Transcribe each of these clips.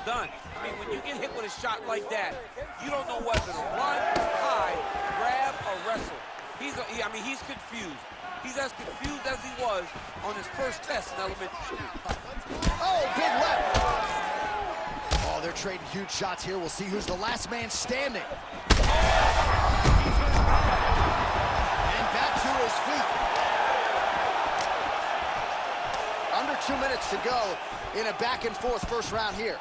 done. I mean, when you get hit with a shot like that, you don't know whether to run, hide, grab, or wrestle. He's confused. He's as confused as he was on his first test in elementary school. Oh, big left. Oh, they're trading huge shots here. We'll see who's the last man standing. And back to his feet. Under 2 minutes to go in a back-and-forth first round here.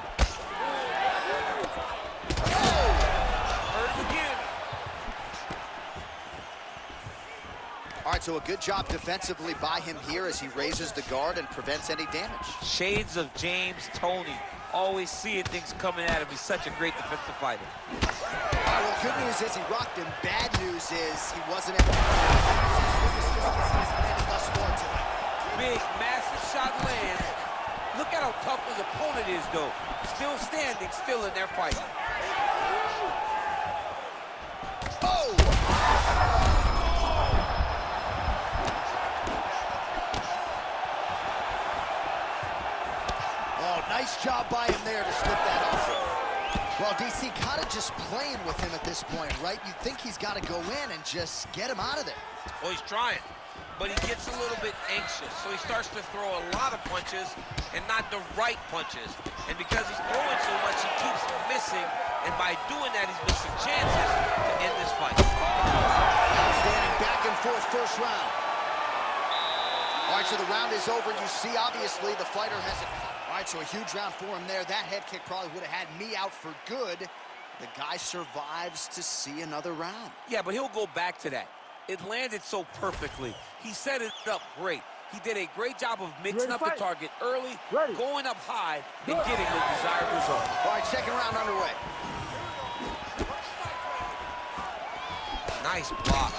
All right, so a good job defensively by him here as he raises the guard and prevents any damage. Shades of James Toney. Always seeing things coming at him. He's such a great defensive fighter. All right, well, good news is he rocked him. Bad news is he wasn't able to thus far tonight. Big, massive shot lands. Look at how tough his opponent is, though. Still standing, still in their fight. Oh! Nice job by him there to slip that off. Well, DC kind of just playing with him at this point, right? You'd think he's got to go in and just get him out of there. Well, he's trying, but he gets a little bit anxious, so he starts to throw a lot of punches and not the right punches. And because he's throwing so much, he keeps missing, and by doing that, he's missing chances to end this fight. Outstanding back and forth first round. All right, so the round is over. You see, obviously, the fighter hasn't... All right, so a huge round for him there. That head kick probably would have had me out for good. The guy survives to see another round. Yeah, but he'll go back to that. It landed so perfectly. He set it up great. He did a great job of mixing up the target early, going up high, and getting the desired result. All right, second round underway. Nice block.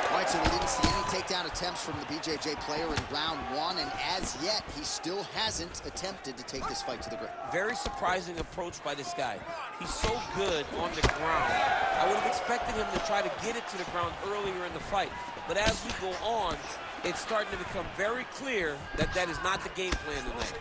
All right, so we didn't see any takedown attempts from the BJJ player in round one, and as yet, he still hasn't attempted to take this fight to the ground. Very surprising approach by this guy. He's so good on the ground. I would have expected him to try to get it to the ground earlier in the fight, but as we go on, it's starting to become very clear that that is not the game plan tonight.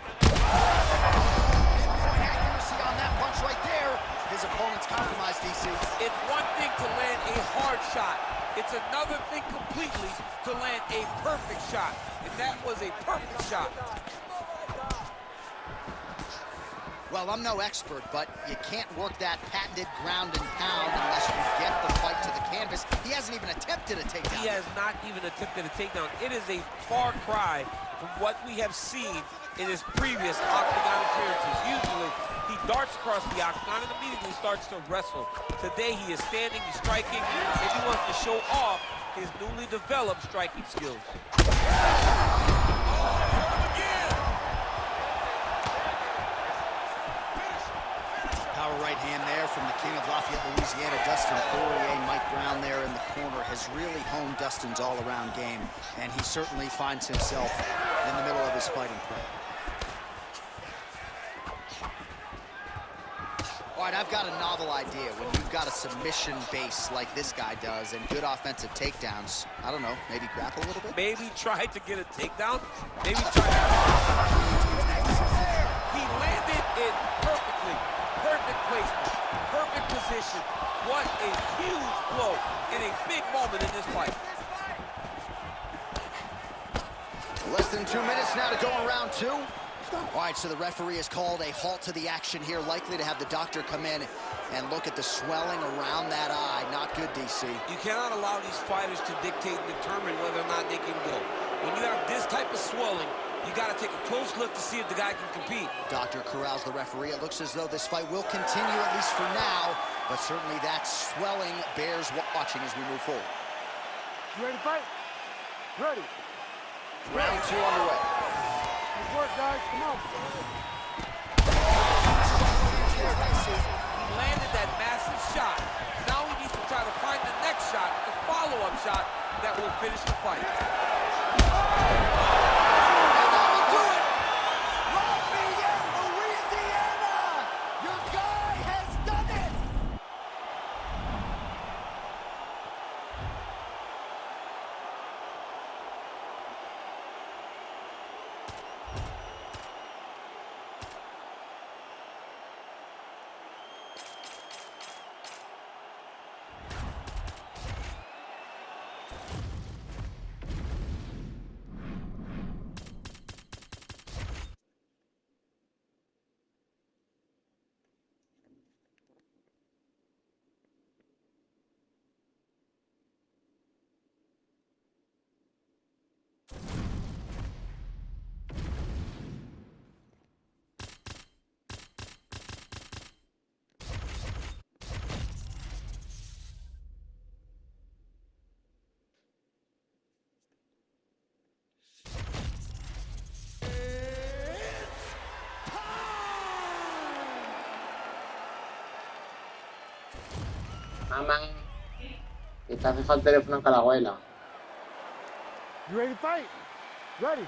Accuracy on that punch right there. His opponent's compromised, DC. It's one thing to land a hard shot. It's another thing completely to land a perfect shot. And that was a perfect shot. Well, I'm no expert, but you can't work that patented ground and pound unless you get the fight to the canvas. He hasn't even attempted a takedown. He has not even attempted a takedown. It is a far cry from what we have seen in his previous octagon appearances. Usually, he darts across the octagon and immediately starts to wrestle. Today, he is standing, he's striking, and he wants to show off his newly developed striking skills. Power right hand there from the king of Lafayette, Louisiana, Dustin Poirier. Mike Brown there in the corner has really honed Dustin's all-around game, and he certainly finds himself in the middle of his fighting prep. All right, I've got a novel idea. When you've got a submission base like this guy does and good offensive takedowns, I don't know, maybe grapple a little bit? Maybe try to get a takedown. Maybe try to... He landed it perfectly. Perfect placement. Perfect position. What a huge blow in a big moment in this fight. Less than 2 minutes now to go in round two. All right, so the referee has called a halt to the action here, likely to have the doctor come in and look at the swelling around that eye. Not good, DC. You cannot allow these fighters to dictate and determine whether or not they can go. When you have this type of swelling, you got to take a close look to see if the guy can compete. Doctor corrals the referee. It looks as though this fight will continue, at least for now, but certainly that swelling bears watching as we move forward. You ready to fight? Ready. Round two underway. Good work, guys. Come on. He landed that massive shot. Now he needs to try to find the next shot, the follow-up shot that will finish the fight. Mamá, quizás dejó el teléfono con la abuela. You ready to fight? Ready.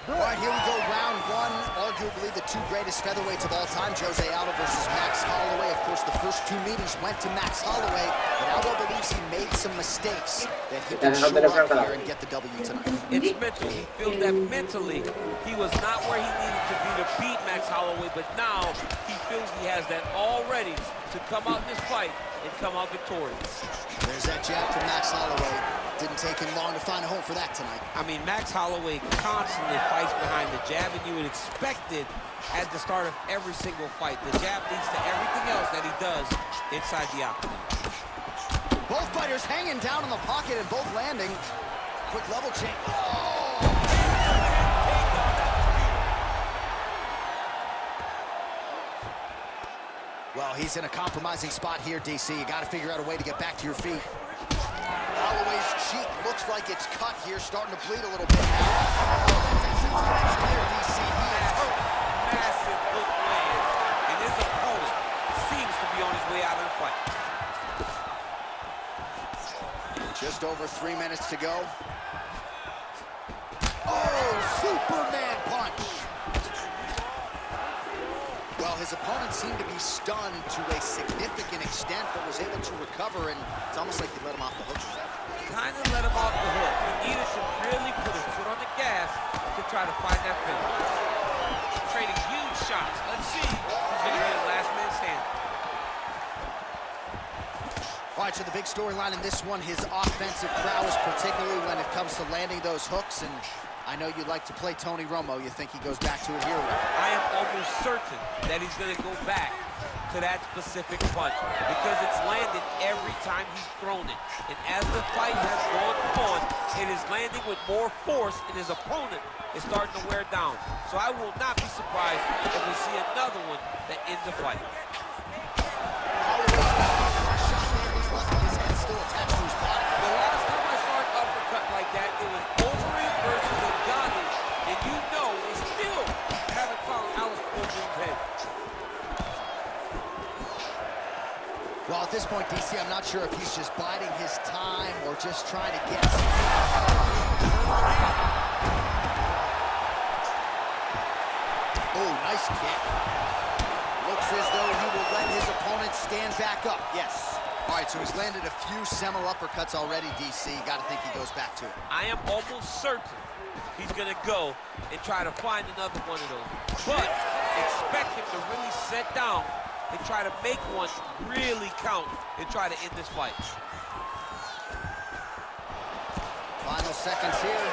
All right, here we go, round one. Arguably the two greatest featherweights of all time, Jose Aldo versus Max Holloway. Of course, the first two meetings went to Max Holloway, but Aldo believes he made some mistakes that he can shore up here and get the W tonight. It's mental. He feels that mentally he was not where he needed to be to beat Max Holloway, but now he feels he has that all ready to come out in this fight and come out victorious. There's that jab from Max Holloway. Didn't take him long to find a home for that tonight. I mean, Max Holloway constantly fights behind the jab, and you would expect it at the start of every single fight. The jab leads to everything else that he does inside the octagon. Both fighters hanging down in the pocket and both landing. Quick level change. Oh! Well, he's in a compromising spot here, DC. You got to figure out a way to get back to your feet. Holloway's cheek looks like it's cut here, starting to bleed a little bit now. DC. He is hurt. Massive hook land, and his opponent seems to be on his way out of the fight. Just over 3 minutes to go. Oh, Superman punch! Well, his opponent seemed to be stunned to a significant extent, but was able to recover, and it's almost like they let him off the hook. Kind of let him off the hook. He needed to really put his foot on the gas to try to find that finish. Trading huge shots. Let's see who's going to be the last man standing. All right, so the big storyline in this one, his offensive prowess, particularly when it comes to landing those hooks, and I know you like to play Tony Romo. You think he goes back to it here? I am almost certain that he's going to go back to that specific punch because it's landed every time he's thrown it. And as the fight has gone on, it is landing with more force, and his opponent is starting to wear down. So I will not be surprised if we see another one that ends the fight. Still attached to his body. The last time I saw an uppercut like that, it was Overeem versus Ngannou, and you know they still haven't found Alice Overeem's head. Well, at this point, DC, I'm not sure if he's just biding his time or just trying to get some. Oh, nice kick. Looks as though he will let his opponent stand back up. Yes. All right, so he's landed a few seminal uppercuts already, DC. Got to think he goes back to it. I am almost certain he's going to go and try to find another one of those. But expect him to really sit down and try to make one really count and try to end this fight. Final seconds here.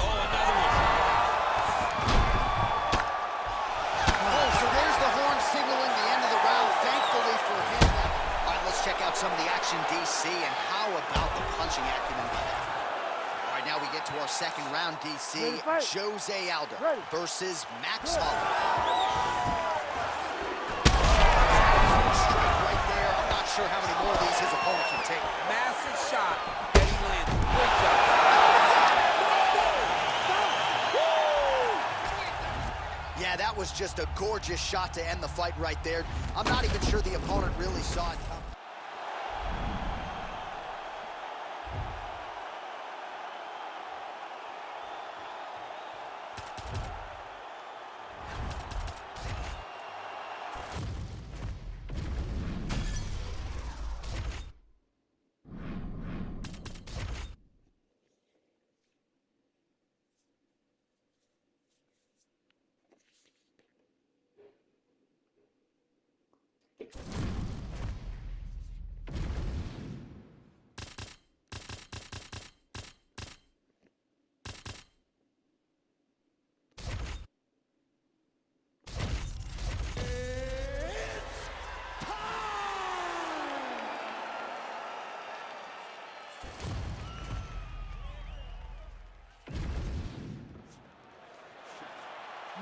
Oh, another one. Oh, so there's the horn signaling the end of the round, thankfully for him. All right, let's check out some of the action, DC, and how about the punching acumen by that? All right, now we get to our second round, DC. Jose Aldo versus Max Holloway. Sure how many more of these his opponent can take. Massive shot that he landed. Great job. Yeah, that was just a gorgeous shot to end the fight right there. I'm not even sure the opponent really saw it coming.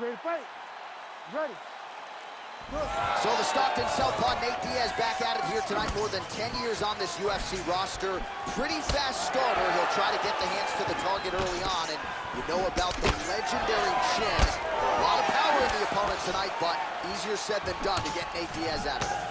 Ready to fight? Ready. So the Stockton Southpaw Nate Diaz back at it here tonight. More than 10 years on this UFC roster. Pretty fast starter. He'll try to get the hands to the target early on. And you know about the legendary chin. A lot of power in the opponent tonight, but easier said than done to get Nate Diaz out of it.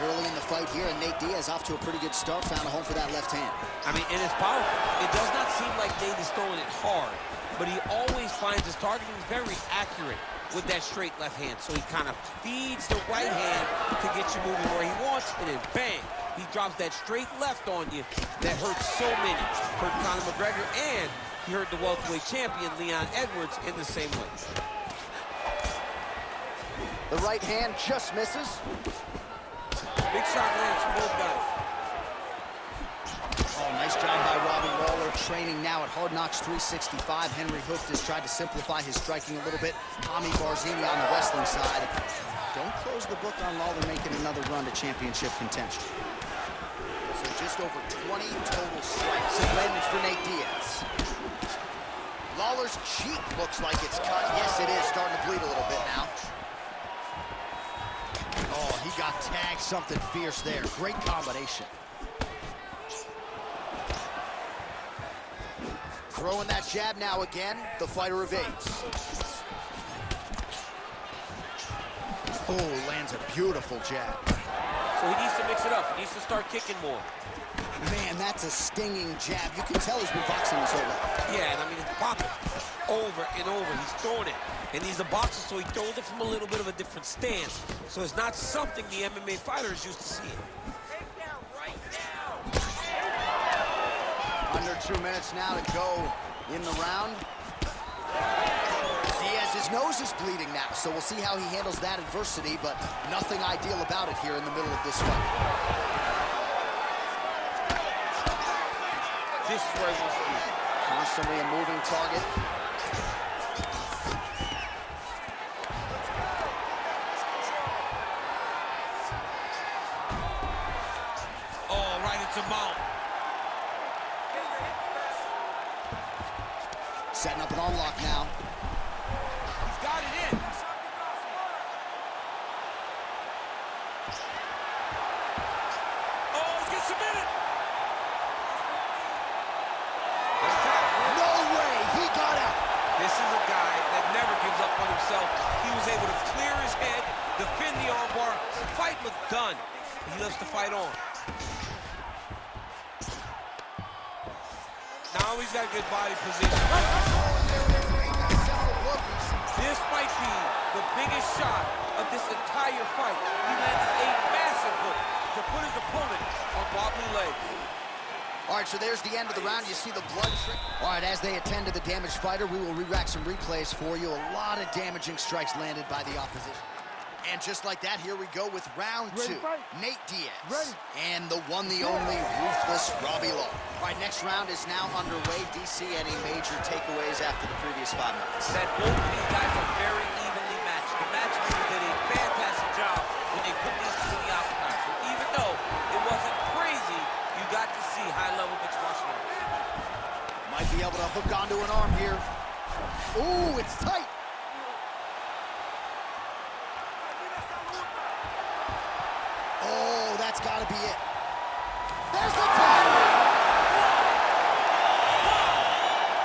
early in the fight here, and Nate Diaz off to a pretty good start, found a home for that left hand. I mean, and it's powerful. It does not seem like Nate is throwing it hard, but he always finds his targeting very accurate with that straight left hand. So he kind of feeds the right hand to get you moving where he wants, and then bang, he drops that straight left on you that hurts so many. Hurt Conor McGregor, and he hurt the welterweight champion, Leon Edwards, in the same way. The right hand just misses. Big shot lands from both guys. Oh, nice job by Robbie Lawler, training now at Hard Knocks 365. Henry Hooft has tried to simplify his striking a little bit. Tommy Barzini on the wrestling side. Don't close the book on Lawler making another run to championship contention. So just over 20 total strikes have landed for Nate Diaz. Lawler's cheek looks like it's cut. Yes, it is starting to bleed a little bit now. Oh, he got tagged something fierce there. Great combination. Throwing that jab now again. The fighter evades. Oh, lands a beautiful jab. So he needs to mix it up. He needs to start kicking more. Man, that's a stinging jab. You can tell he's been boxing his whole life. Yeah, and I mean, it's popping over and over. He's throwing it. And he's a boxer, so he throws it from a little bit of a different stance. So it's not something the MMA fighter is used to seeing. Under 2 minutes now to go in the round. Diaz's nose is bleeding now, so we'll see how he handles that adversity, but nothing ideal about it here in the middle of this fight. This is where he wants to be. Constantly a moving target. Oh, right into mount. Setting up an unlock now. He's got it in. Oh, he's getting submitted. No way, he got out. This is a guy that never gives up on himself. He was able to clear his head, defend the armbar. The fight was done. He loves to fight on. Now he's got good body position. This might be the biggest shot of this entire fight. He landed a massive hook to put his opponent on wobbly legs. All right, so there's the end of the round. You see the blood trick. All right, as they attend to the damaged fighter, we will re-rack some replays for you. A lot of damaging strikes landed by the opposition. And just like that, here we go with round two. Nate Diaz and the one, the only, ruthless Robbie Lawler. All right, next round is now underway. DC, any major takeaways after the previous 5 minutes? That both of these guys are very evenly matched. The matchmakers did a fantastic job when they put these two in the octagon. So even though it wasn't crazy, you got to see high-level mixed martial arts. Might be able to hook onto an arm here. Ooh, it's tight. Oh, that's got to be it. There's the tap.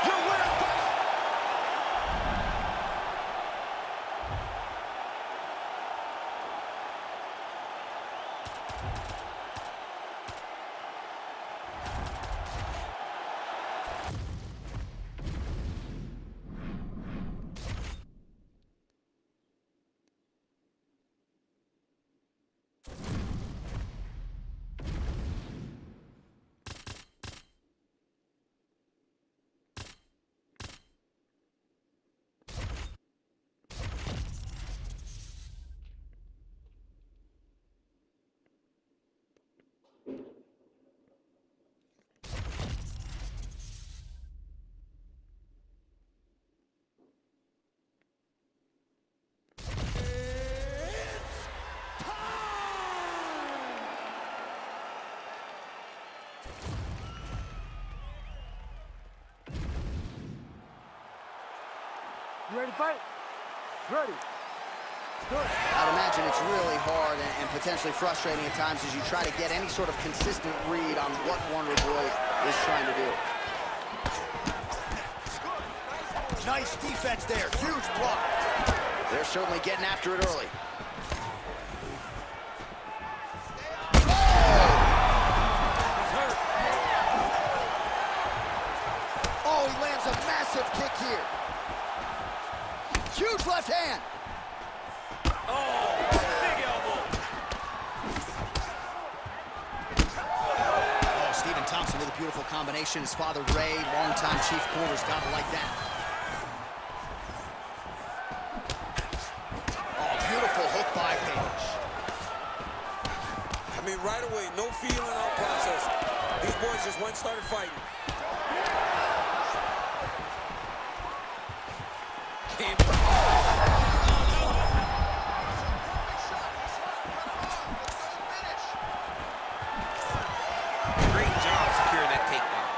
Your winner. You ready to fight? Ready. Good. I'd imagine it's really hard and potentially frustrating at times as you try to get any sort of consistent read on what Wonder Boy is trying to do. Nice defense there, huge block. They're certainly getting after it early. aggressive kick here. Huge left hand. Oh, big elbow. Oh, Stephen Thompson with a beautiful combination. His father, Ray, longtime chief corners, got it like that. Oh, beautiful hook by Page. I mean, right away, no feeling out process. These boys just went and started fighting. Great job securing that takedown.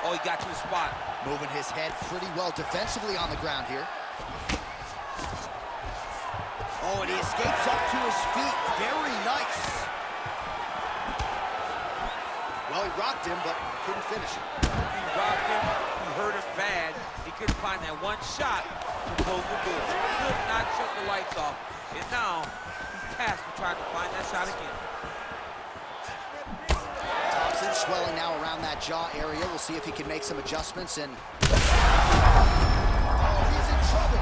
Oh, he got to the spot. Moving his head pretty well defensively on the ground here. Oh, and he escapes up to his feet. Very nice. Well, he rocked him, but couldn't finish him. He rocked him. He hurt him bad. He couldn't find that one shot to close the door. Could not shut the lights off. And now he's tasked with trying to find that shot again. Thompson swelling now around that jaw area. We'll see if he can make some adjustments. And oh, he's in trouble.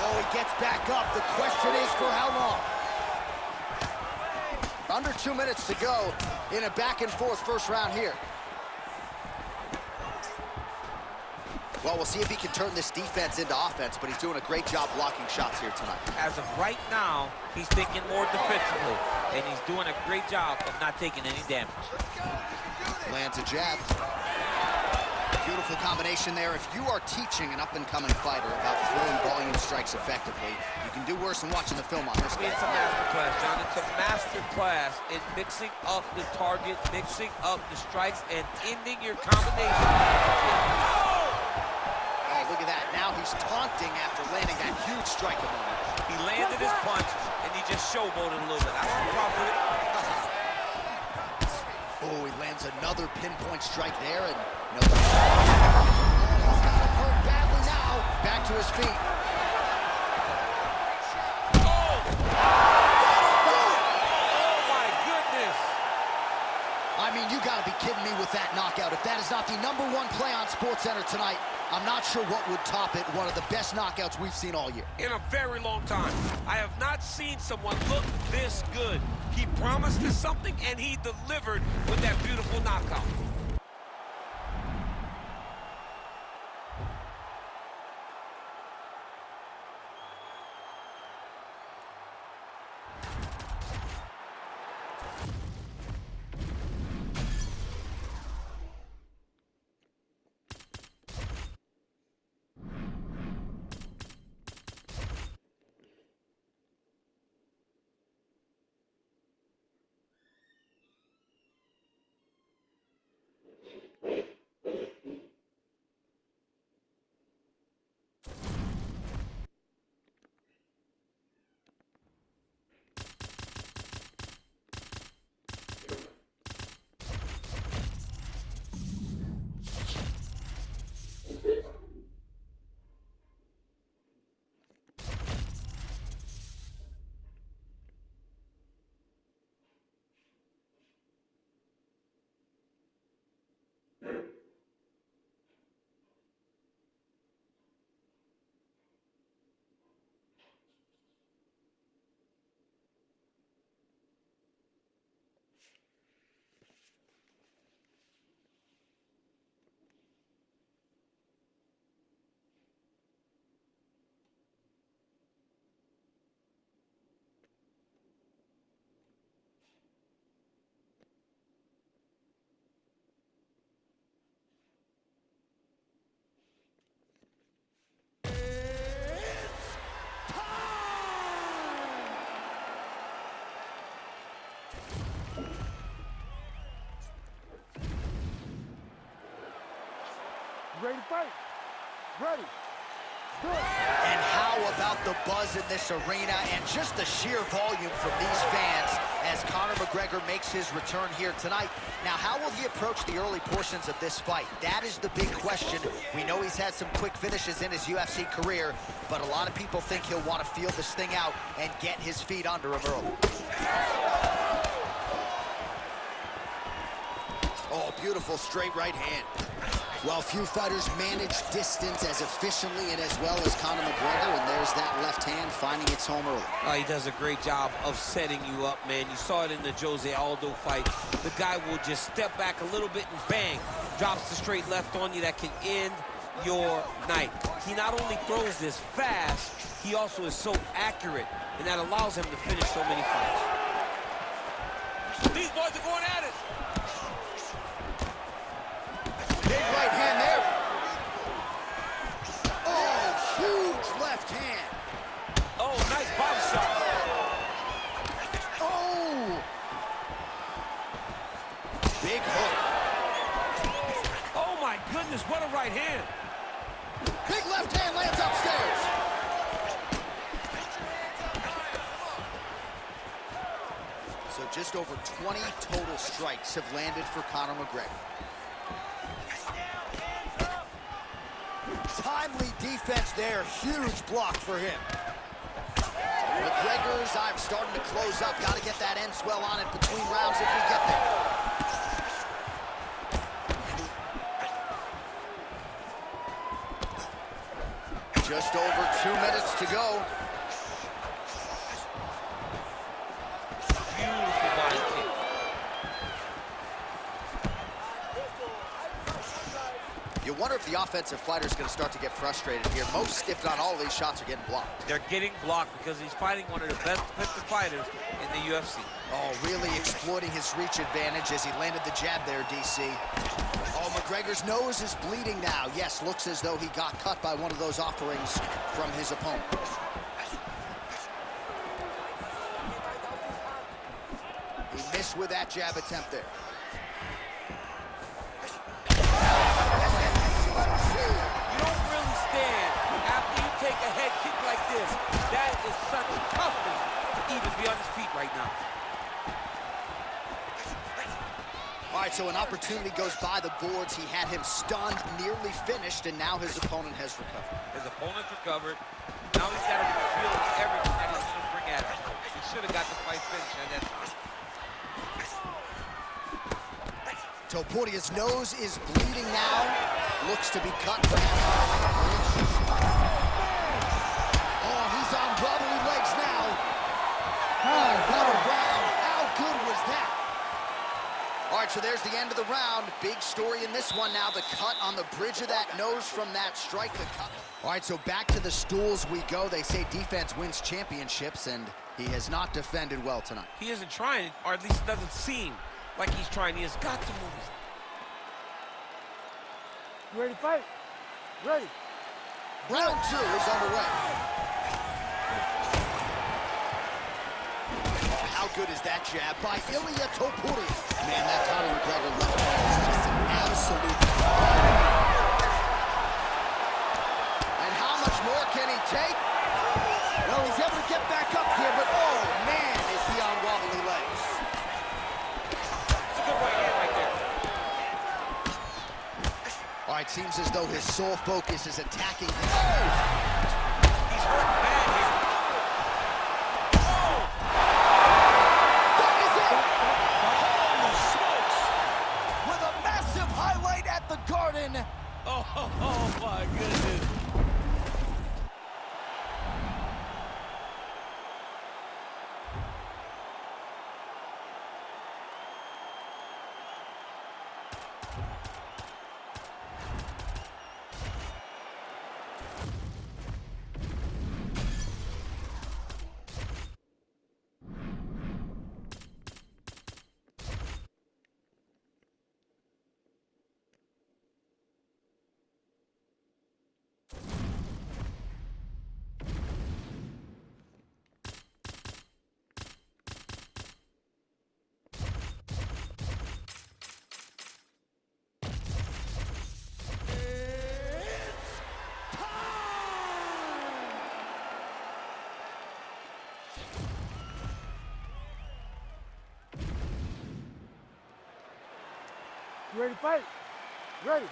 Oh, he gets back up. The question is for how long? Under 2 minutes to go in a back-and-forth first round here. Well, we'll see if he can turn this defense into offense, but he's doing a great job blocking shots here tonight. As of right now, he's thinking more defensively, and he's doing a great job of not taking any damage. Lands a jab. Beautiful combination there. If you are teaching an up-and-coming fighter about throwing volume strikes effectively, you can do worse than watching the film on this guy. It's a master class, John. It's a master class in mixing up the target, mixing up the strikes, and ending your combination. Oh, look at that. Now he's taunting after landing that huge strike a moment. He landed his punch, and he just showboated a little bit. I don't have a problem with it. Oh, he lands another pinpoint strike there, and no. He's got him hurt badly now. Back to his feet. Oh my goodness. I mean, you gotta be kidding me with that knockout. If that is not the #1 play on SportsCenter tonight, I'm not sure what would top it. One of the best knockouts we've seen all year. In a very long time. I have not seen someone look this good. He promised us something, and he delivered with that beautiful knockout. Ready to fight? Ready. Good. And how about the buzz in this arena and just the sheer volume from these fans as Conor McGregor makes his return here tonight. Now, how will he approach the early portions of this fight? That is the big question. We know he's had some quick finishes in his UFC career, but a lot of people think he'll want to feel this thing out and get his feet under him early. Oh, Beautiful straight right hand. Well, few fighters manage distance as efficiently and as well as Conor McGregor, and there's that left hand finding its home early. He does a great job of setting you up, man. You saw it in the Jose Aldo fight. The guy will just step back a little bit and bang, drops the straight left on you that can end your night. He not only throws this fast, he also is so accurate, and that allows him to finish so many fights. These boys are going at it. Big right hand there. Oh, huge left hand. Oh, nice body shot. Oh. Big hook. Oh, my goodness, what a right hand. Big left hand lands upstairs. So just over 20 total strikes have landed for Conor McGregor. Timely defense there, huge block for him. McGregor's eye starting to close up. Got to get that end swell on it between rounds if we get there. Just over 2 minutes to go. Beautiful body kick. You wonder if the offensive fighter is going to start to get frustrated here. Most, if not all, of these shots are getting blocked. They're getting blocked because he's fighting one of the best defensive fighters in the UFC. Oh, really exploiting his reach advantage as he landed the jab there, DC. Oh, McGregor's nose is bleeding now. Yes, looks as though he got cut by one of those offerings from his opponent. He missed with that jab attempt there. You don't really stand after you take a head kick like this. That is such toughness to even be on his feet right now. All right, so an opportunity goes by the boards. He had him stunned, nearly finished, and now his opponent has recovered. His opponent's recovered. Now he's got to reveal everything that he's going to bring at him. He should have got the fight finished at that time. Topuria's nose is bleeding now. Looks to be cut for him. Oh, he's on wobbly legs now. Oh, what a round. How good was that? All right, so there's the end of the round. Big story in this one now. The cut on the bridge of that nose from that strike. The cut. All right, so back to the stools we go. They say defense wins championships, and he has not defended well tonight. He isn't trying, or at least it doesn't seem like he's trying. He has got to move his. You ready to fight? Ready. Round 2 is underway. How good is that jab by Ilia Topuria? Man, that Conor McGregor left hand is just an absolute. And how much more can he take? Well, he's able to get back up here, but oh man, is he on wobbly legs. It's a good right hand right there. All right, seems as though his sole focus is attacking. He's hurt bad here. That is it! Holy smokes! With a massive highlight at the Garden. Oh my goodness. You ready to fight? Ready.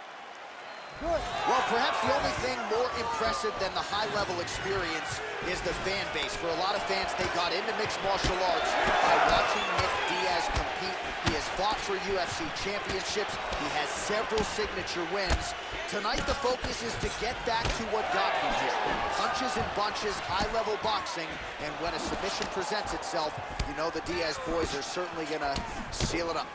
Good. Well, perhaps the only thing more impressive than the high-level experience is the fan base. For a lot of fans, they got into mixed martial arts by watching Nick Diaz compete. He has fought for UFC championships. He has several signature wins. Tonight, the focus is to get back to what got him here. Punches and bunches, high-level boxing, and when a submission presents itself, you know the Diaz boys are certainly gonna seal it up.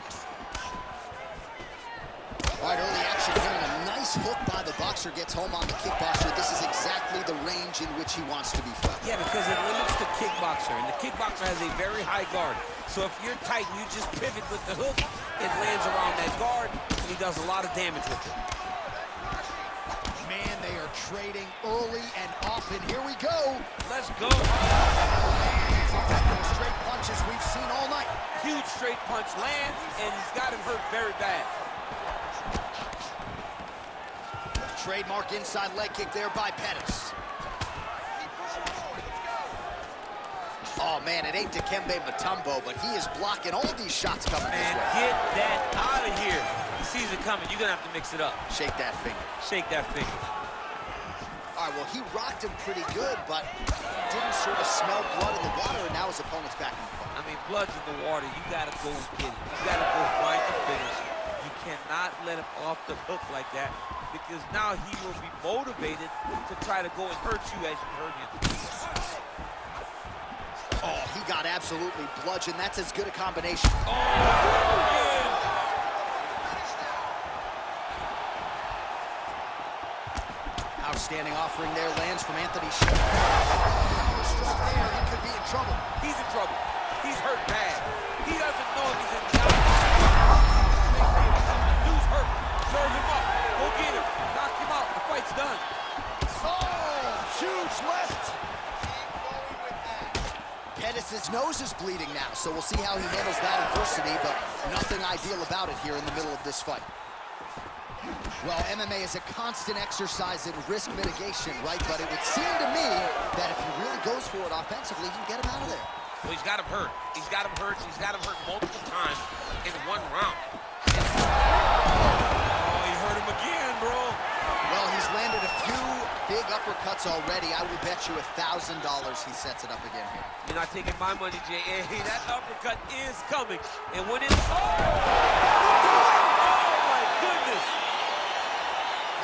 All right, early action here, and a nice hook by the boxer gets home on the kickboxer. This is exactly the range in which he wants to be felt. Yeah, because it limits the kickboxer, and the kickboxer has a very high guard. So if you're tight and you just pivot with the hook, it lands around that guard, and he does a lot of damage with it. Man, they are trading early and often. Here we go. Let's go. Those straight punches we've seen all night. Huge straight punch lands, and he's got him hurt very bad. Trademark inside leg kick there by Pettis. Oh, man, it ain't Dikembe Mutombo, but he is blocking all these shots coming his Man, way. get that out of here. He sees it coming. You're going to have to mix it up. Shake that finger. Shake that finger. All right, well, he rocked him pretty good, but didn't sort of smell blood in the water, and now his opponent's back in the fight. I mean, blood's in the water. You got to go get it. You got to go find the finish. You cannot let him off the hook like that, because now he will be motivated to try to go and hurt you as you hurt him. Oh, he got absolutely bludgeoned. That's as good a combination. Oh, man. Outstanding offering there lands from Anthony Shea. Struck there, he could be in trouble. He's in trouble. He's hurt bad. He doesn't know if he's in the dude's hurt. Serve him up. Go get him. Knock him out. The fight's done. Oh, huge left. Pettis' nose is bleeding now, so we'll see how he handles that adversity, but nothing ideal about it here in the middle of this fight. Well, MMA is a constant exercise in risk mitigation, right? But it would seem to me that if he really goes for it offensively, he can get him out of there. Well, he's got him hurt. He's got him hurt. He's got him hurt multiple times in one round. Oh, he hurt him again, bro. Well, he's landed a few big uppercuts already. I will bet you $1,000 he sets it up again here. You're not taking my money, Jay. Hey, that uppercut is coming. And when it's... Oh, my goodness.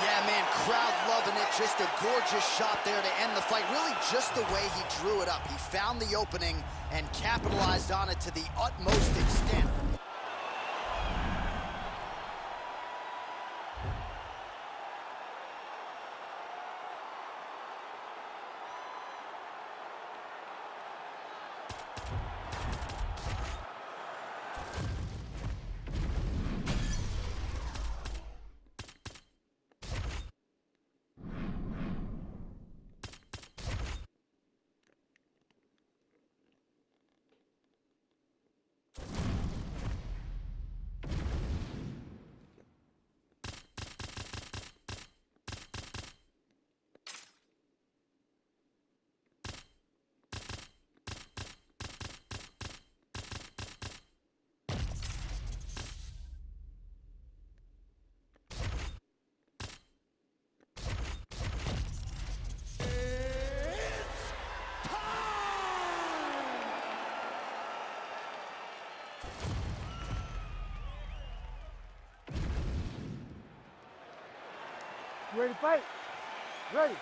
Yeah, man, crowd loving it. Just a gorgeous shot there to end the fight. Really just the way he drew it up. He found the opening and capitalized on it to the utmost extent. You ready to fight? Ready.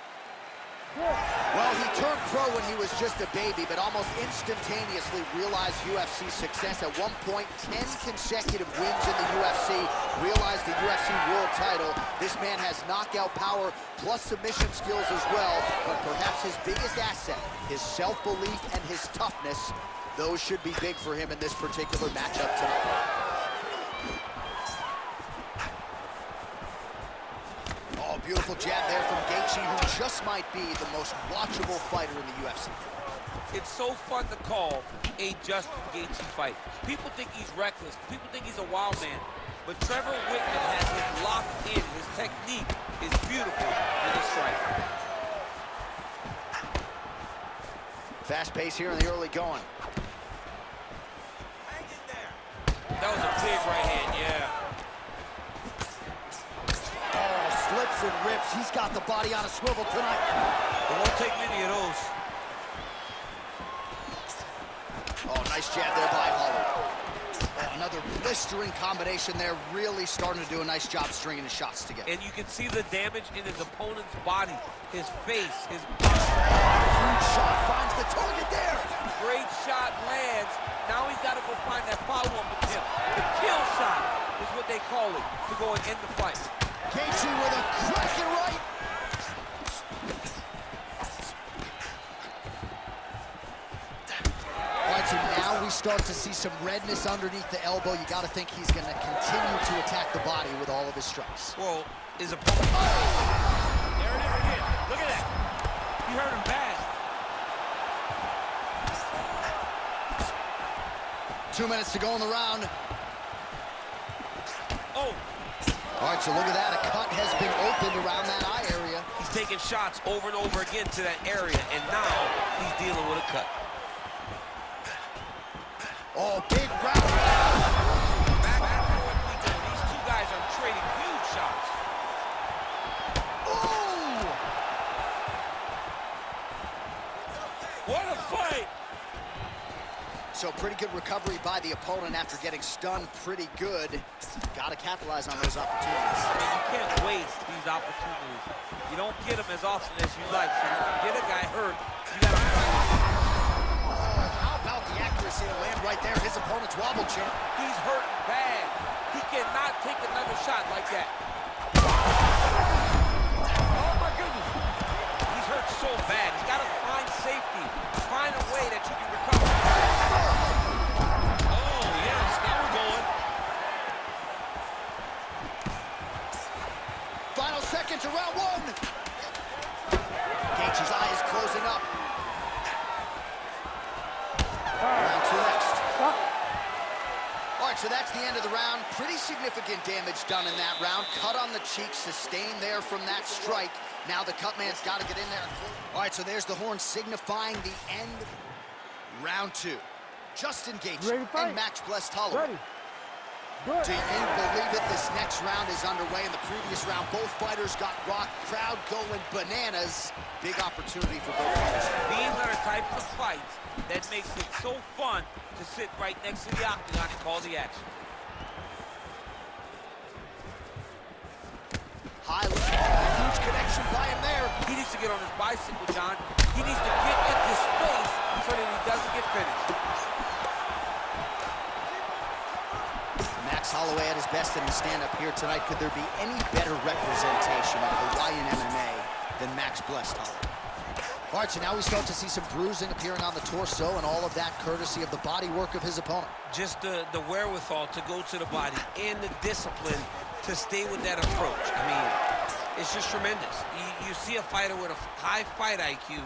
Good. Well, he turned pro when he was just a baby, but almost instantaneously realized UFC success. At one point, 10 consecutive wins in the UFC, realized the UFC world title. This man has knockout power plus submission skills as well, but perhaps his biggest asset, his self-belief and his toughness, those should be big for him in this particular matchup tonight. Beautiful jab there from Gaethje, who just might be the most watchable fighter in the UFC. It's so fun to call a Justin Gaethje fight. People think he's reckless. People think he's a wild man. But Trevor Whitman has him locked in. His technique is beautiful in his strike. Fast pace here in the early going. That was a big right hand, yeah. Oh, slips cuts and rips. He's got the body on a swivel tonight. It won't take many of those. Oh, nice jab there by Holloway. Another blistering combination there, really starting to do a nice job stringing the shots together. And you can see the damage in his opponent's body, his face, his Huge shot, finds the target there. great shot lands. Now he's got to go find that follow-up attempt. The kill shot is what they call it to go and end the fight. Gaethje with a cracking right. So now we start to see some redness underneath the elbow. You got to think he's going to continue to attack the body with all of his strikes. Well, his opponent... Oh! There it is again. Look at that. He hurt him bad. 2 minutes to go in the round. Oh. All right, so look at that. A cut has been opened around that eye area. He's taking shots over and over again to that area, and now he's dealing with a cut. Oh, big round. Back to what we did. These two guys are trading huge shots. Ooh! What a fight! So pretty good recovery by the opponent after getting stunned pretty good. Got to capitalize on those opportunities. I mean, you can't waste these opportunities. You don't get them as often as you like. So if you get a guy hurt, you got to... To land right there, his opponent's wobble chin. He's hurt bad. He cannot take another shot like that. Oh my goodness. He's hurt so bad. He's got to find safety. Find a way that you can recover. Oh yes, now we're going. Final seconds of round one. Gaethje's eye is closing up. Round two next. All right, so that's the end of the round. Pretty significant damage done in that round. Cut on the cheek, sustained there from that strike. Now the cut man's got to get in there. All right, so there's the horn signifying the end. Round two. Justin Gaethje and Max Blessed Holloway. Good. Do you believe it? This next round is underway. In the previous round, both fighters got rocked. Crowd going bananas. Big opportunity for both fighters. These are the types of fights that makes it so fun to sit right next to the octagon and call the action. Huge connection by him there. He needs to get on his bicycle, John. He needs to get into space so that he doesn't get finished. Max Holloway at his best in the stand-up here tonight. Could there be any better representation of Hawaiian MMA than Max Blessed Holloway? All right, so now we start to see some bruising appearing on the torso, and all of that courtesy of the body work of his opponent. Just the wherewithal to go to the body and the discipline to stay with that approach. I mean, it's just tremendous. You see a fighter with a high fight IQ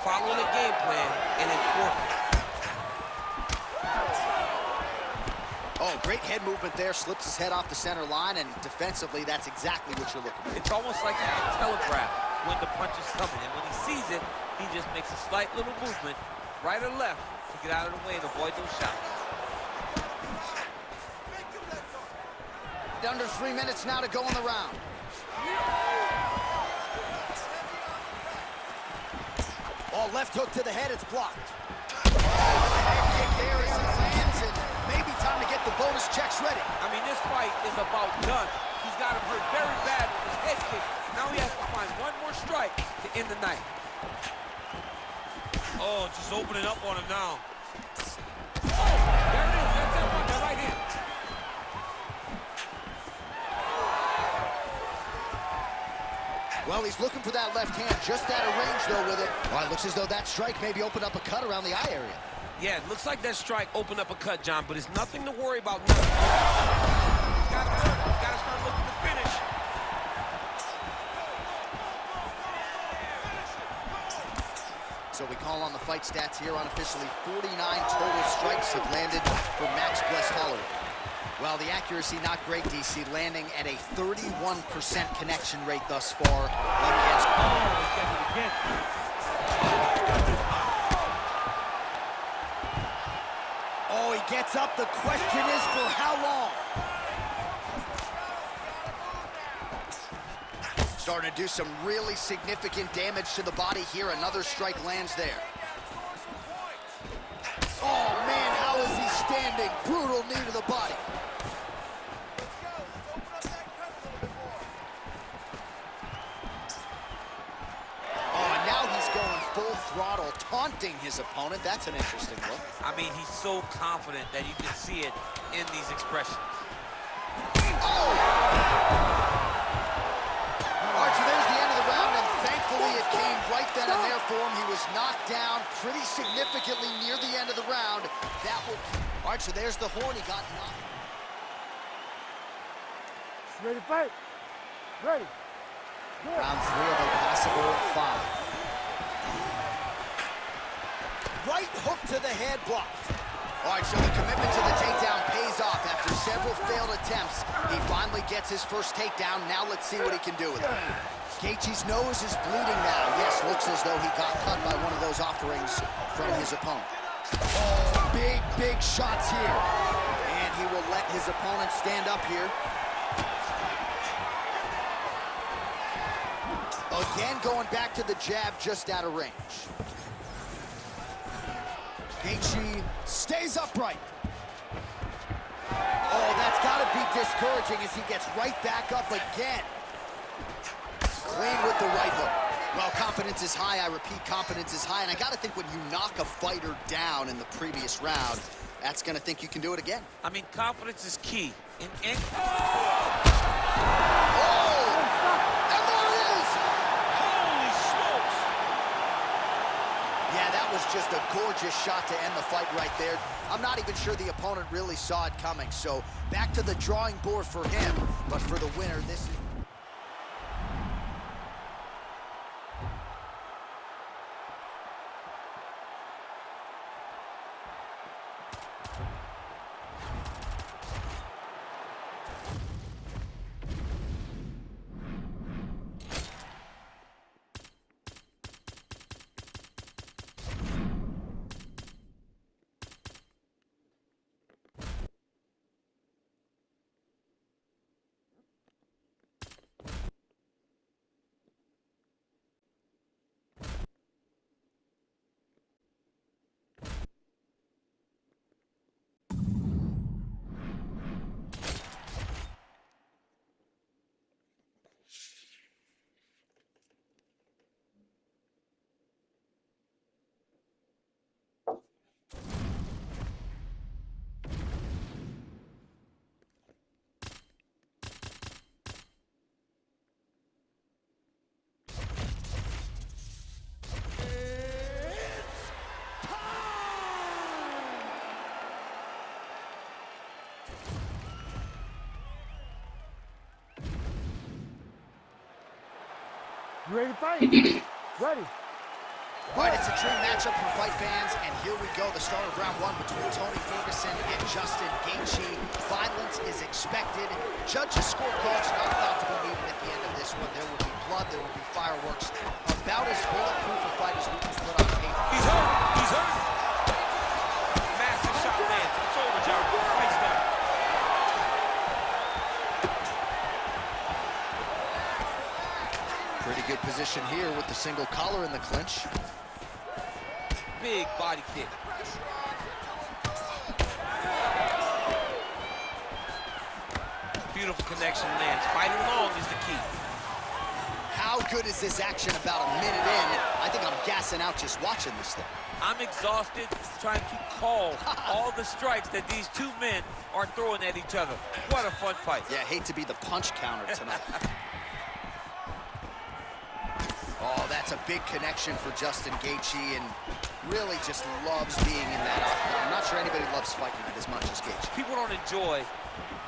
follow the game plan and it's working. Oh, great head movement there. Slips his head off the center line, and defensively, that's exactly what you're looking for. It's almost like you can telegraph when the punch is coming, and when he sees it, he just makes a slight little movement, right or left, to get out of the way and avoid those shots. Under 3 minutes now to go in the round. Oh, left hook to the head, it's blocked. Head kick there as he lands, and maybe time to get the bonus checks ready. I mean, this fight is about done. He's got him hurt very bad with his head kick. Now he has to find one more strike to end the night. Oh, just opening up on him now. Oh, there it is. That's it. That right hand. Well, he's looking for that left hand, just out of range, though, with it. Well, it looks as though that strike maybe opened up a cut around the eye area. Yeah, it looks like that strike opened up a cut, John, but it's nothing to worry about now. He's got to start looking to finish. So we call on the fight stats here unofficially. 49 total strikes have landed for Max Blessed Holloway. Well, the accuracy not great, DC, landing at a 31% connection rate thus far. Oh, he gets up. The question is for how long? Starting to do some really significant damage to the body here. Another strike lands there. Oh, man, how is he standing? Brutal knee to the body. Oh, and now he's going full throttle, taunting his opponent. That's an interesting look. I mean, he's so confident that you can see it in these expressions. Oh! All right, so there's the end of the round, and thankfully it came right then and there for him. He was knocked down pretty significantly near the end of the round. That will... All right, so there's the horn. He got knocked. Ready to fight? Ready. Good. Round 3 of a possible 5. Right hook to the head, blocked. All right, so the commitment to the takedown pays off. After several failed attempts, he finally gets his first takedown. Now let's see what he can do with it. Gaethje's nose is bleeding now. Yes, looks as though he got cut by one of those offerings from his opponent. Oh, big shots here. And he will let his opponent stand up here. Again, going back to the jab, just out of range. Gaethje stays upright. Oh, that's got to be discouraging as he gets right back up again. Clean with the right hook. Well, confidence is high. I repeat, confidence is high. And I got to think when you knock a fighter down in the previous round, that's going to think you can do it again. I mean, confidence is key. Just a gorgeous shot to end the fight right there. I'm not even sure the opponent really saw it coming. So back to the drawing board for him. But for the winner, this is... You ready to fight? Ready. All right, it's a dream matchup for fight fans, and here we go, the start of round 1 between Tony Ferguson and Justin Gaethje. Violence is expected. Judges' scorecards not thought to be needed at the end of this one. There will be blood, there will be fireworks. About as bulletproof a fight as we can put on paper. He's hurt. He's hurt. Massive shot lands. It's over, John. Fight's done. Pretty good position here with the single collar in the clinch. Big body kick. Beautiful connection lands. Fighting long is the key. How good is this action about a minute in? I think I'm gassing out just watching this thing. I'm exhausted trying to call all the strikes that these two men are throwing at each other. What a fun fight. Yeah, hate to be the punch counter tonight. Oh, that's a big connection for Justin Gaethje, and really just loves being in that octagon. I'm not sure anybody loves fighting it as much as Gaethje. People don't enjoy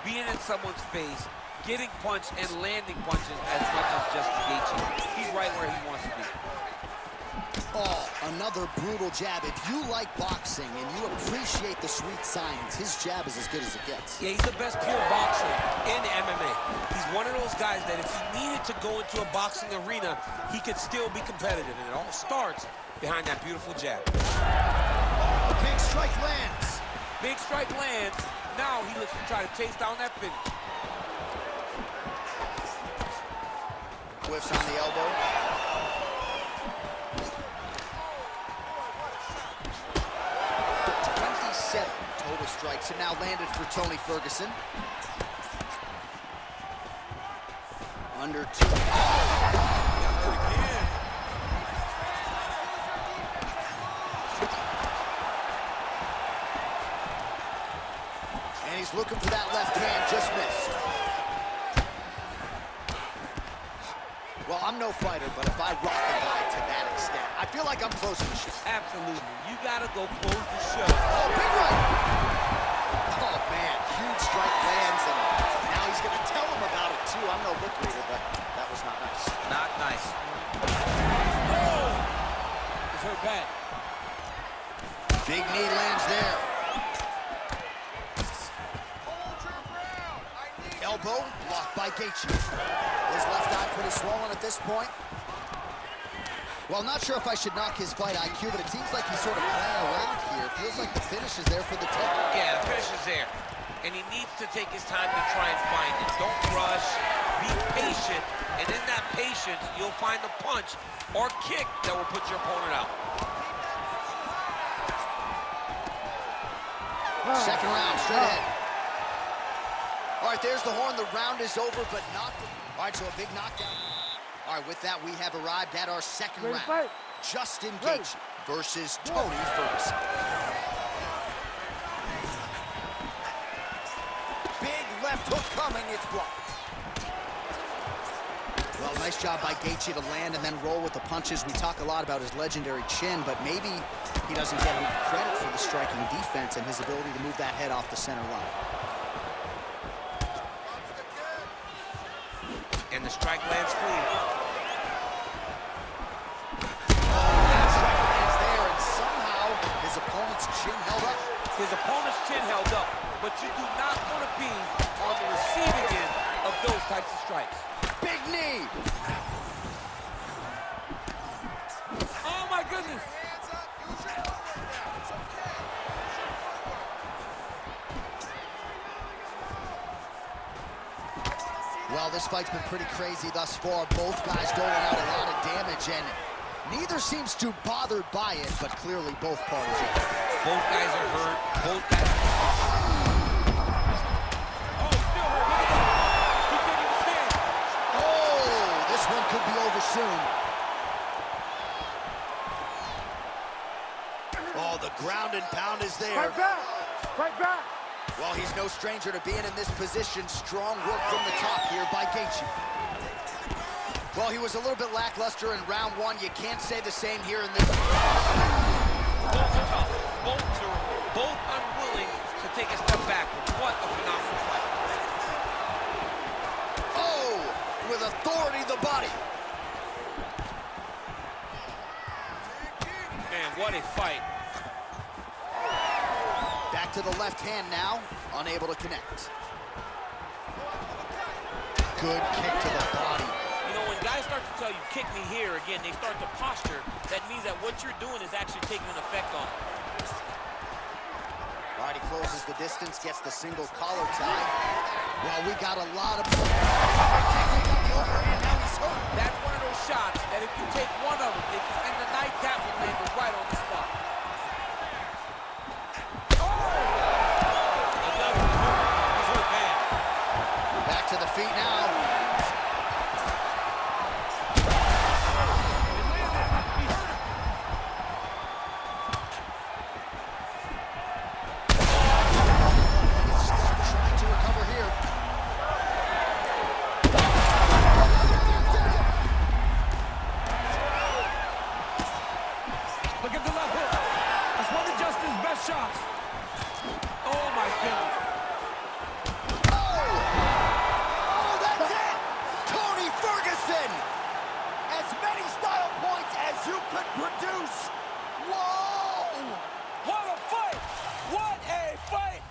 being in someone's face, getting punched and landing punches as much as Justin Gaethje. He's right where he wants to be. Oh, another brutal jab. If you like boxing and you appreciate the sweet science, his jab is as good as it gets. Yeah, he's the best pure boxer in MMA. He's one of those guys that if he needed to go into a boxing arena, he could still be competitive, and it all starts behind that beautiful jab. Big strike lands. Big strike lands. Now he looks to try to chase down that finish. whiffs on the elbow. Total strikes have now landed for Tony Ferguson. Under 2. And he's looking for that left hand, just missed. Well, I'm no fighter, but if I rock the guy to that extent, I feel like I'm close to the show. Absolutely. You gotta go close the show. Oh, big right! Oh, man, huge strike lands, and now he's gonna tell him about it, too. I'm no book reader, but that was not nice. Not nice. Oh! He's hurt bad. Big knee lands there. Elbow blocked by Gaethje. His left eye pretty swollen at this point. Well, not sure if I should knock his fight IQ, but it seems like he's sort of playing around here. Feels like the finish is there for the taker. Yeah, the finish is there. And he needs to take his time to try and find it. Don't rush. Be patient. And in that patience, you'll find the punch or kick that will put your opponent out. Second round, straight ahead. All right, there's the horn. The round is over, but not... All right, so a big knockdown. All right, with that, we have arrived at our second round. Fight. Justin Gaethje versus Tony Ferguson. Big left hook coming, it's blocked. Well, nice job by Gaethje to land and then roll with the punches. We talk a lot about his legendary chin, but maybe he doesn't get enough credit for the striking defense and his ability to move that head off the center line. And the strike lands clean. His opponent's chin held up. His opponent's chin held up, but you do not want to be on the receiving end of those types of strikes. Big knee. Oh my goodness. Well, this fight's been pretty crazy thus far. Both guys doling out a lot of damage, and neither seems too bothered by it, but clearly both parties are hurt. Both guys are hurt. Both guys. Oh, he's still hurt. Look at that. He can't even stand. Oh, this one could be over soon. Oh, the ground and pound is there. Fight back. Fight back. Well, he's no stranger to being in this position. Strong work from the top here by Gaethje. Well, he was a little bit lackluster in round one. You can't say the same here in this. Both are tough. Both durable. Both unwilling to take a step backward. What a phenomenal fight. Oh, with authority the body. Man, what a fight. Back to the left hand now, unable to connect. Good kick to the body. You know, when guys start to tell you, kick me here, again, they start to posture. That means that what you're doing is actually taking an effect on it. All right, he closes the distance, gets the single collar tie. Well, we got a lot of... That's one of those shots that if you take one of them, if you end the night, that will land it right on the spot. Another one. He's hurt bad. Back to the feet now. Shots. Oh my goodness. Oh, that's it! Tony Ferguson! As many style points as you could produce. Whoa! What a fight! What a fight!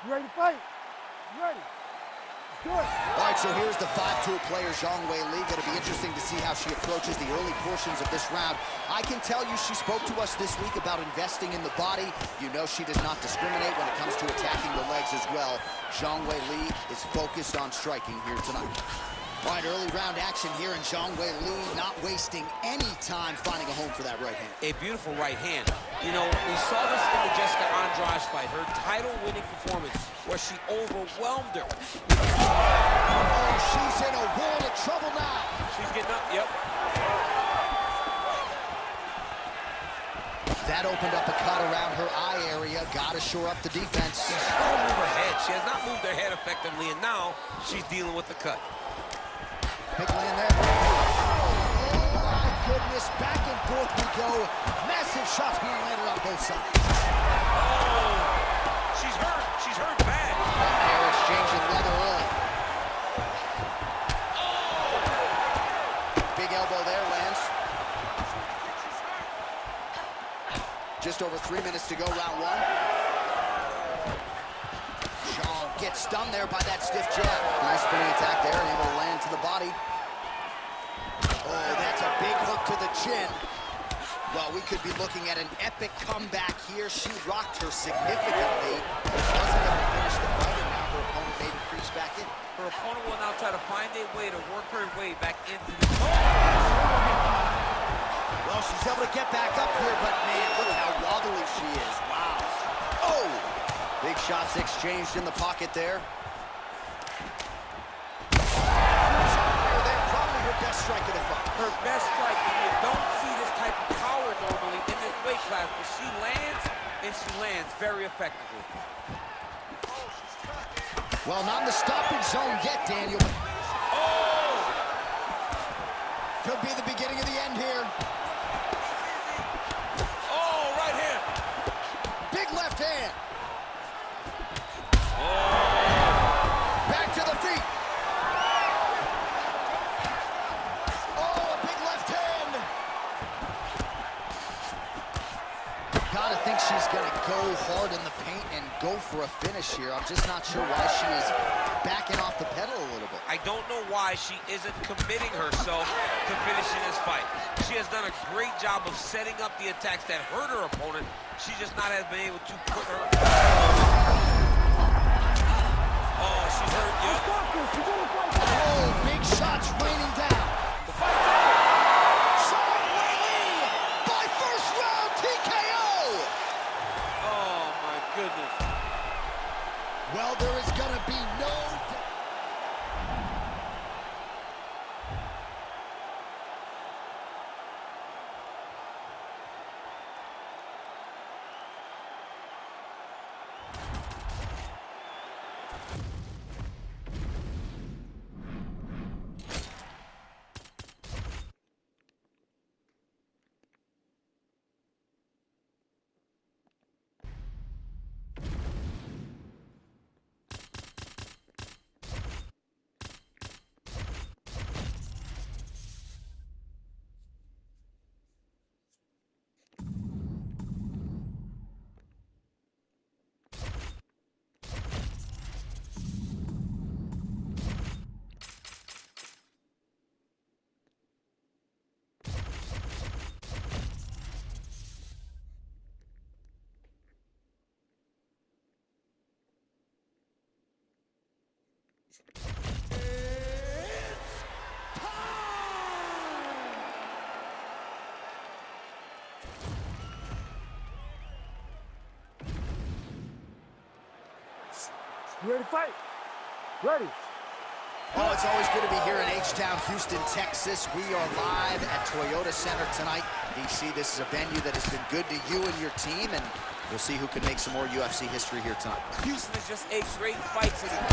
You ready to fight? You ready? Let's do it. All right, so here's the 5-tool player, Zhang Wei Li. Going to be interesting to see how she approaches the early portions of this round. I can tell you she spoke to us this week about investing in the body. You know she does not discriminate when it comes to attacking the legs as well. Zhang Wei Li is focused on striking here tonight. All right, early round action here, and Zhang Wei Li not wasting any time finding a home for that right hand. A beautiful right hand. You know, we saw this in the Jessica Andrade fight, her title-winning performance, where she overwhelmed her. Oh, she's in a world of trouble now. She's getting up, yep. That opened up a cut around her eye area. Got to shore up the defense. She's trying to move her head. She has not moved her head effectively, and now she's dealing with the cut. Big land there. Oh, my goodness. Back and forth we go. Massive shots being landed on both sides. Oh, she's hurt. She's hurt bad. They're exchanging leather early. Oh! Big elbow there, lands. Just over 3 minutes to go, round one. Zhang gets stunned there by that stiff jab. Nice spinning attack there, and able to land to the body. Oh, that's a big hook to the chin. Well, we could be looking at an epic comeback here. She rocked her significantly. Wasn't able to finish the fight, and now her opponent maybe creeps back in. Her opponent will now try to find a way to work her way back into the... Well, she's able to get back up here, but man, look how wobbly she is. Wow. Oh! Big shots exchanged in the pocket there. They're probably her best strike of the fight. Her best strike, and you don't see this type of power normally in this weight class, but she lands, and she lands very effectively. Well, not in the stopping zone yet, Daniel. Oh! Could be the beginning of the end here. Oh, right hand. Big left hand. Oh! Back to the feet. Oh, a big left hand. Gotta think she's gonna go hard in the paint and go for a finish here. I'm just not sure why she is backing off the pedal a little bit. I don't know why she isn't committing herself to finishing this fight. She has done a great job of setting up the attacks that hurt her opponent. She just not has been able to put her... Oh, she's hurt, yep. Oh, big shots raining down. The fight's over. Zhang Wei Li by first round TKO. Oh, my goodness. Well, there is gonna be no... You ready to fight? Ready. Oh, it's always good to be here in H-Town, Houston, Texas. We are live at Toyota Center tonight. DC, this is a venue that has been good to you and your team, and we'll see who can make some more UFC history here tonight. Houston is just a great fight city. I'm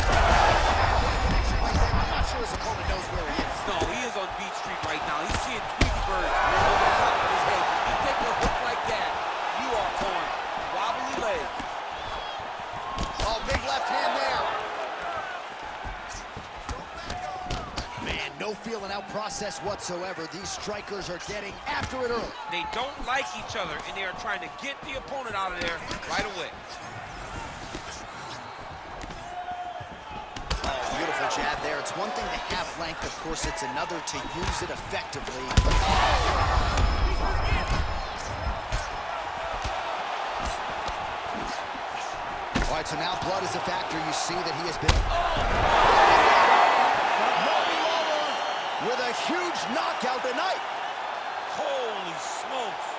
not sure his opponent knows where he is. No, he is on Beach Street right now. He's seeing Tweety Bird over the top of his head. You take a hook like that, you are on wobbly legs. Oh, big left hand there. Man, no feeling out process whatsoever. These strikers are getting after it early. They don't like each other, and they are trying to get the opponent out of there right away. jab there. It's one thing to have length, of course, it's another to use it effectively. All right, so now blood is a factor. You see that he has been... with a huge knockout tonight. Holy smokes.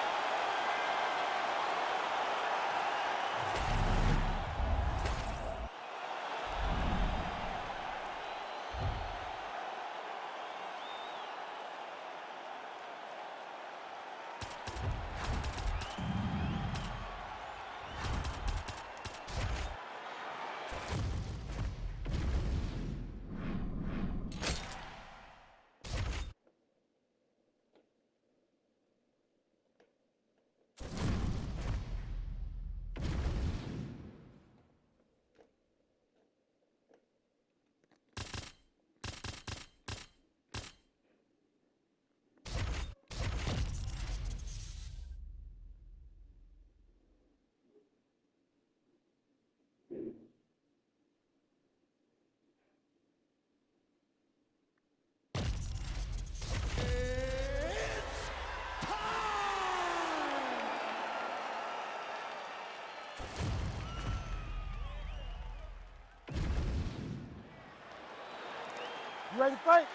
You ready to fight?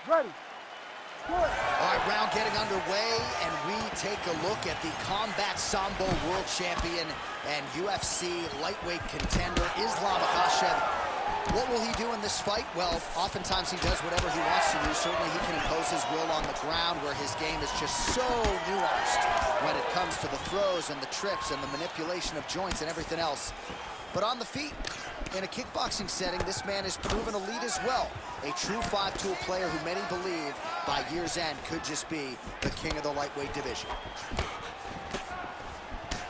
Ready. Good. All right, round getting underway, and we take a look at the Combat Sambo World Champion and UFC lightweight contender, Islam Makhachev. What will he do in this fight? Well, oftentimes he does whatever he wants to do. Certainly he can impose his will on the ground, where his game is just so nuanced when it comes to the throws and the trips and the manipulation of joints and everything else. But on the feet, in a kickboxing setting, this man is proven elite as well. A true five-tool player who many believe by year's end could just be the king of the lightweight division.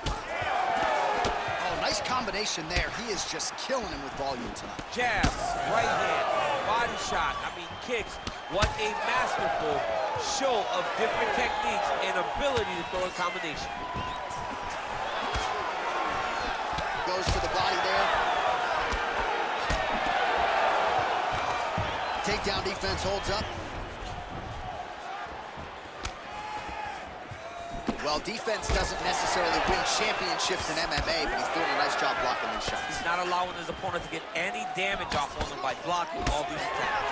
Oh, nice combination there. He is just killing him with volume tonight. Jab, right hand, body shot, kicks. What a masterful show of different techniques and ability to throw a combination. Goes to the body there. Takedown defense holds up. Well, defense doesn't necessarily win championships in MMA, but he's doing a nice job blocking these shots. He's not allowing his opponent to get any damage off on him by blocking all these attacks.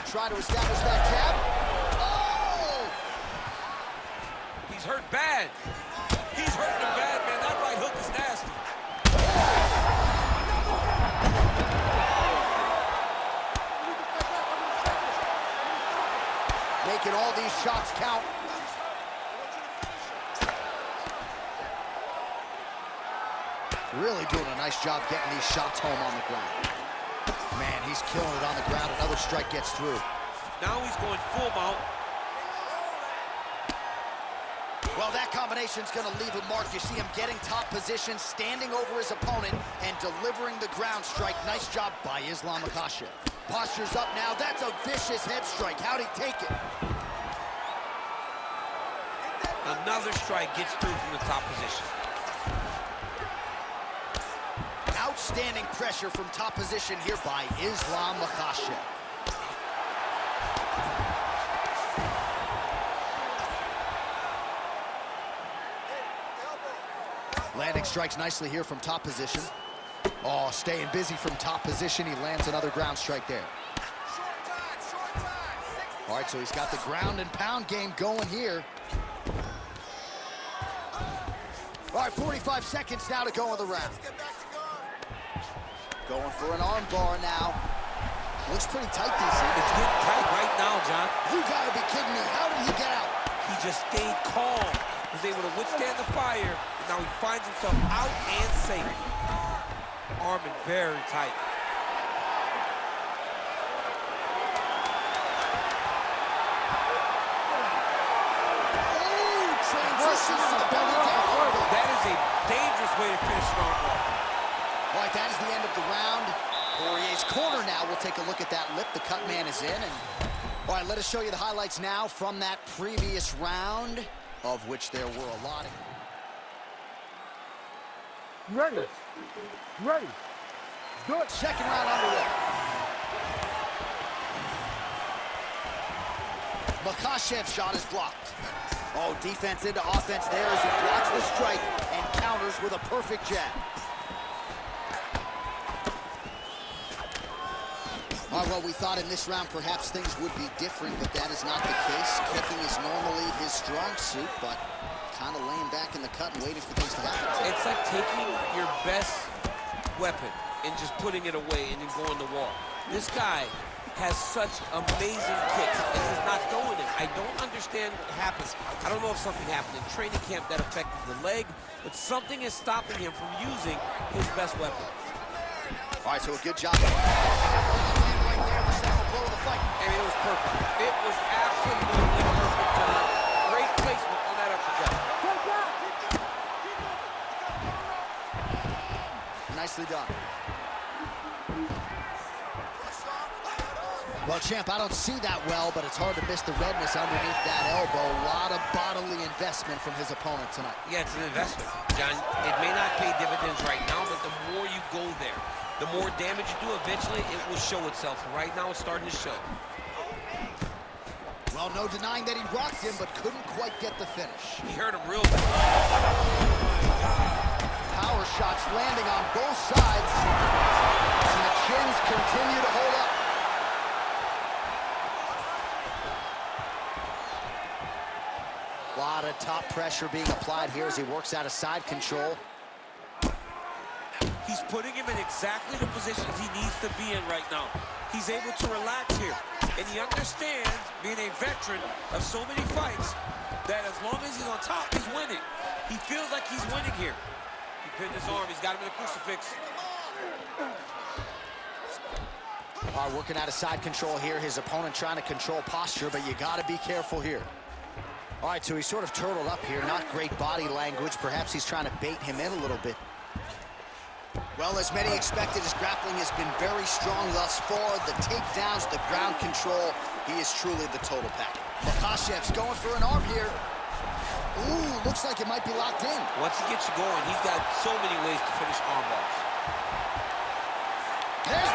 Trying to establish that jab. Oh! He's hurt bad. He's hurting him bad, man. That right hook is nasty. Making all these shots count. Really doing a nice job getting these shots home on the ground. Man, he's killing it on the ground. Another strike gets through. Now he's going full mount. Well, that combination's going to leave a mark. You see him getting top position, standing over his opponent, and delivering the ground strike. Nice job by Islam Makhachev. Posture's up now. That's a vicious head strike. How'd he take it? Another strike gets through from the top position. Outstanding pressure from top position here by Islam Makhachev. Landing strikes nicely here from top position. Oh, staying busy from top position. He lands another ground strike there. All right, so he's got the ground and pound game going here. All right, 45 seconds now to go in the round. Going for an arm bar now. Looks pretty tight, DC. It's getting tight right now, John. You gotta be kidding me. How did he get out? He just stayed calm. Was able to withstand the fire. And now he finds himself out and safe. Arming very tight. Oh, transitions to the belly down. That is a dangerous way to finish an arm bar. All right, that is the end of the round. Poirier's corner now. We'll take a look at that lip. The cut man is in. And all right, let us show you the highlights now from that previous round, of which there were a lot. You ready? You ready? Good. Second round underway. Makhachev's shot is blocked. Oh, defense into offense there as he blocks the strike and counters with a perfect jab. All right, well, we thought in this round perhaps things would be different, but that is not the case. Kicking is normally his strong suit, but kind of laying back in the cut and waiting for things to happen. It's like taking your best weapon and just putting it away and then going to wall. This guy has such amazing kicks, and he's not throwing it. I don't understand what happens. I don't know if something happened in training camp that affected the leg, but something is stopping him from using his best weapon. All right, so a good job. Right there, the second blow of the fight. I mean, it was perfect. It was absolutely perfect, John. Great placement on that uppercut. Nicely done. Well, champ, I don't see that well, but it's hard to miss the redness underneath that elbow. A lot of bodily investment from his opponent tonight. Yeah, it's an investment, John. It may not pay dividends right now, but the more you go there, the more damage you do, eventually it will show itself. Right now, it's starting to show. Well, no denying that he rocked him, but couldn't quite get the finish. He hurt him real bad. Power shots landing on both sides. And the chins continue to hold up. A lot of top pressure being applied here as he works out of side control. He's putting him in exactly the positions he needs to be in right now. He's able to relax here. And he understands, being a veteran of so many fights, that as long as he's on top, he's winning. He feels like he's winning here. He pinned his arm. He's got him in a crucifix. All right, working out of side control here. His opponent trying to control posture, but you got to be careful here. All right, so he's sort of turtled up here. Not great body language. Perhaps he's trying to bait him in a little bit. Well, as many expected, his grappling has been very strong thus far. The takedowns, the ground control, he is truly the total package. Makhachev's going for an arm here. Ooh, looks like it might be locked in. Once he gets you going, he's got so many ways to finish arm bars. There's